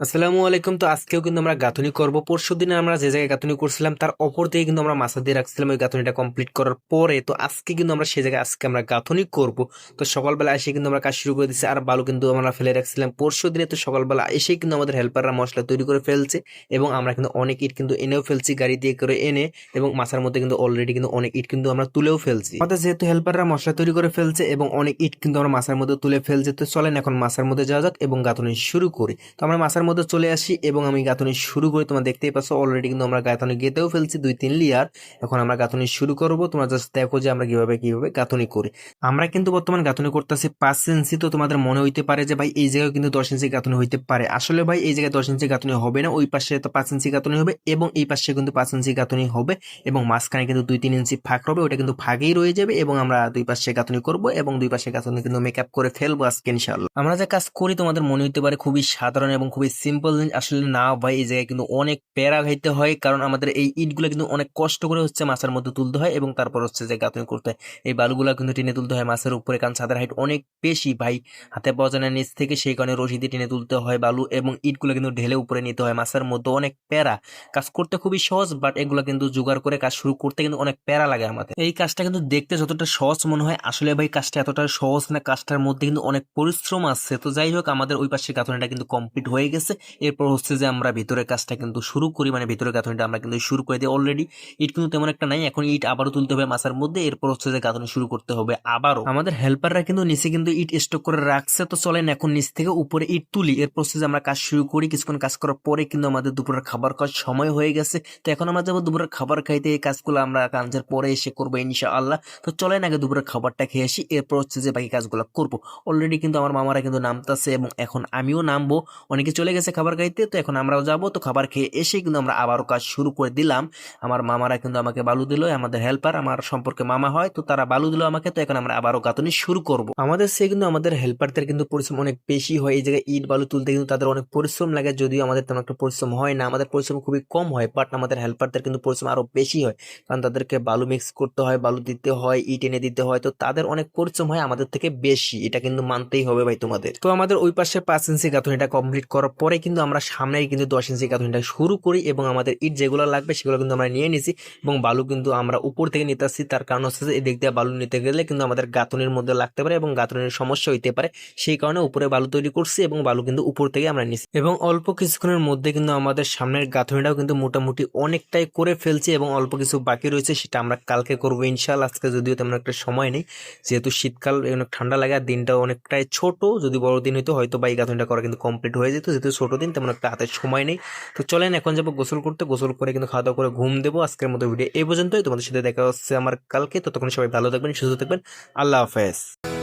আসসালামু আলাইকুম। তো আজকেও কিন্তু আমরা গাঁথনি করব। পরশুদিন আমরা যে জায়গায় গাঁথনি করছিলাম তার অপর দিকে কিন্তু আমরা মাছা দিয়ে রাখছিলাম ওই গাঁথনিটা কমপ্লিট করার পরে। তো আজকে কিন্তু আমরা সেই জায়গায় আজকে আমরা গাঁথনি করব। তো সকালবেলা এসে কিন্তু আমরা কাজ শুরু করে দিচ্ছি। আর বালু কিন্তু আমরা ফেলে রাখছিলাম পরশু দিনে। তো সকালবেলা এসেই কিন্তু আমাদের হেল্পাররা মশলা তৈরি করে ফেলছে এবং আমরা কিন্তু অনেক ইট কিন্তু এনেও ফেলছি গাড়ি দিয়ে করে এনে, এবং মাছার মধ্যে কিন্তু অলরেডি কিন্তু অনেক ইট কিন্তু আমরা তুলেও ফেলছি। আমাদের যেহেতু হেল্পাররা মশলা তৈরি করে ফেলছে এবং অনেক ইট কিন্তু আমরা মাছার মধ্যে তুলে ফেলছি, তো চলেন এখন মাছার মধ্যে যাওয়া যাক এবং গাঁথনি শুরু করি। তো আমরা মাছার মধ্যে চলে আসি এবং আমি গাঁথনি শুরু করি। তোমরা দেখতেই পাচ্ছ অলরেডি কিন্তু আমরা গাঁথনি গেতেও ফেলছি 2-3 লেয়ার। এখন আমরা গাঁথনি শুরু করব। তোমরা জাস্ট দেখো যে আমরা কিভাবে কিভাবে গাঁথনি করি। আমরা কিন্তু বর্তমান গাঁথনি করতেছি 5 ইঞ্চি। তো তোমাদের মনে হইতে পারে যে ভাই এই জায়গায় কিন্তু 10 ইঞ্চি গাঁথনি হইতে পারে। আসলে ভাই এই জায়গায় 10 ইঞ্চি গাঁথনি হবে না, ওই পাশে তো 5 ইঞ্চি গাঁথনি হবে এবং এই পাশে কিন্তু 5 ইঞ্চি গাঁথনি হবে এবং মাঝখানে কিন্তু 2-3 ইঞ্চি ফাঁক হবে, ওটা কিন্তু ফাঁকেই রয়ে যাবে এবং আমরা দুই পাশে গাঁথনি করব এবং দুই পাশে গাঁথনি কিন্তু মেকআপ করে ফেলবো আজকে ইনশাআল্লাহ। আমরা যে কাজ করি তোমাদের মনে হইতে পারে খুবই সাধারণ এবং খুবই সিম্পল, আসলে না ভাই, এই জায়গায় কিন্তু অনেক প্যারা খাইতে হয়, কারণ আমাদের এই ইটগুলো কিন্তু অনেক কষ্ট করে হচ্ছে মাছের মধ্যে তুলতে হয় এবং তারপর হচ্ছে যে গাঁথনি করতে হয়। এই বালুগুলা কিন্তু টেনে তুলতে হয় মাছের উপরে, কারণ ছাদের হাইট অনেক বেশি ভাই, হাতে পাওয়া যায় না নিচ থেকে, সেই কারণে রশি দিয়ে টেনে তুলতে হয় বালু, এবং ইটগুলো কিন্তু ঢেলে উপরে নিতে হয়। মাছের মধ্যে অনেক প্যারা। কাজ করতে খুবই সহজ, বাট এগুলো কিন্তু জোগাড় করে কাজ শুরু করতে কিন্তু অনেক প্যারা লাগে আমাদের। এই কাজটা কিন্তু দেখতে যতটা সহজ মনে হয়, আসলে ভাই কাজটা এতটা সহজ না, কাজটার মধ্যে কিন্তু অনেক পরিশ্রম আছে। তো যাই হোক, আমাদের ওই পাশের গাঁথনিটা কিন্তু কমপ্লিট হয়ে গেছে। এরপর হচ্ছে যে আমরা ভিতরের কাজটা কিন্তু শুরু করি, মানে ভিতরের গাঁথনিটা আমরা কিন্তু শুরু করে দিই অলরেডি। ইট কিন্তু তেমন একটা নাই, এখন ইট আবারও তুলতে হবে মাছার মধ্যে, এরপর হচ্ছে যে গাঁথনি শুরু করতে হবে আবারও। আমাদের হেল্পাররা কিন্তু নিচে কিন্তু ইট স্টক করে রাখছে। তো চলেন এখন নিচ থেকে উপরে ইট তুলি, এরপর হচ্ছে যে আমরা কাজ শুরু করি। কিছুক্ষণ কাজ করার পরে কিন্তু আমাদের দুপুরের খাবার খাওয়ার সময় হয়ে গেছে। তো এখন আমরা যাবো দুপুরের খাবার খাইতে। এই কাজগুলো আমরা কাজের পরে এসে করবো ইনশাআল্লাহ। তো চলেন আগে দুপুরের খাবারটা খেয়ে আসি, এরপর হচ্ছে যে বাকি কাজগুলো করবো। অলরেডি কিন্তু আমার মামারা কিন্তু নামতাছে এবং এখন আমিও নামবো। অনেকে চলে গেছে খাবার খাইতে, তো এখন আমরাও যাবো। তো খাবার খেয়ে এসে কিন্তু আমরা আবারও কাজ শুরু করে দিলাম। আমার মামারা কিন্তু আমাকে বালু দিল, আমাদের হেল্পার আমার সম্পর্কে মামা হয়, তো তারা বালু দিল আমাকে। তো এখন আমরা আবারও গাঁথনি শুরু করব। আমাদের সে কিন্তু আমাদের হেল্পারদের কিন্তু পরিশ্রম অনেক বেশি হয়। এই জায়গায় ইট বালু তুলতে কিন্তু তাদের অনেক পরিশ্রম লাগে, যদিও আমাদের তেমন একটা পরিশ্রম হয় না, আমাদের পরিশ্রম খুবই কম হয়, বাট আমাদের হেল্পারদের কিন্তু পরিশ্রম আরো বেশি হয়, কারণ তাদেরকে বালু মিক্স করতে হয়, বালু দিতে হয়, ইট এনে দিতে হয়। তো তাদের অনেক পরিশ্রম হয় আমাদের থেকে বেশি, এটা কিন্তু মানতেই হবে ভাই তোমাদের। তো আমাদের ওই পাশে 5 ইঞ্চি গাঁথনিটা কমপ্লিট করার পরে কিন্তু আমরা সামনেই কিন্তু 10 ইঞ্চি গাঁথনিটা শুরু করি এবং আমাদের ইট যেগুলো লাগবে সেগুলো কিন্তু আমরা নিয়ে নিছি এবং বালু কিন্তু আমরা উপর থেকে নিতে আসছি। তার কারণ হচ্ছে যে এদিক দিয়ে বালু নিতে গেলে কিন্তু আমাদের গাঁথনির মধ্যে লাগতে পারে এবং গাঁথনির সমস্যা হইতে পারে, সেই কারণে উপরে বালু তৈরি করছি এবং বালু কিন্তু উপর থেকে আমরা নিচ্ছি এবং অল্প কিছুক্ষণের মধ্যে কিন্তু আমাদের সামনের গাঁথনিটাও কিন্তু মোটামুটি অনেকটাই করে ফেলছি এবং অল্প কিছু বাকি রয়েছে, সেটা আমরা কালকে করবো ইনশাআল্লাহ। আজকে যদিও তেমন একটা সময় নেই, যেহেতু শীতকাল অনেক ঠান্ডা লাগে আর দিনটা অনেকটাই ছোট। যদি বড় দিন হইতো হয়তো বা এই গাঁথনিটা করা কিন্তু কমপ্লিট হয়ে যেত, যেহেতু ছোট দিন তেমন একটা হাতের সময় নেই। তো চলেন এখন যাবো গোসল করতে, গোসল করে কিন্তু খাওয়া দাওয়া করে ঘুম দেবো। আজকের মতো ভিডিও এই পর্যন্তই, তোমাদের সাথে দেখা হচ্ছে আমার কালকে। ততক্ষণ সবাই ভালো থাকবেন, সুস্থ থাকবেন। আল্লাহ হাফেজ।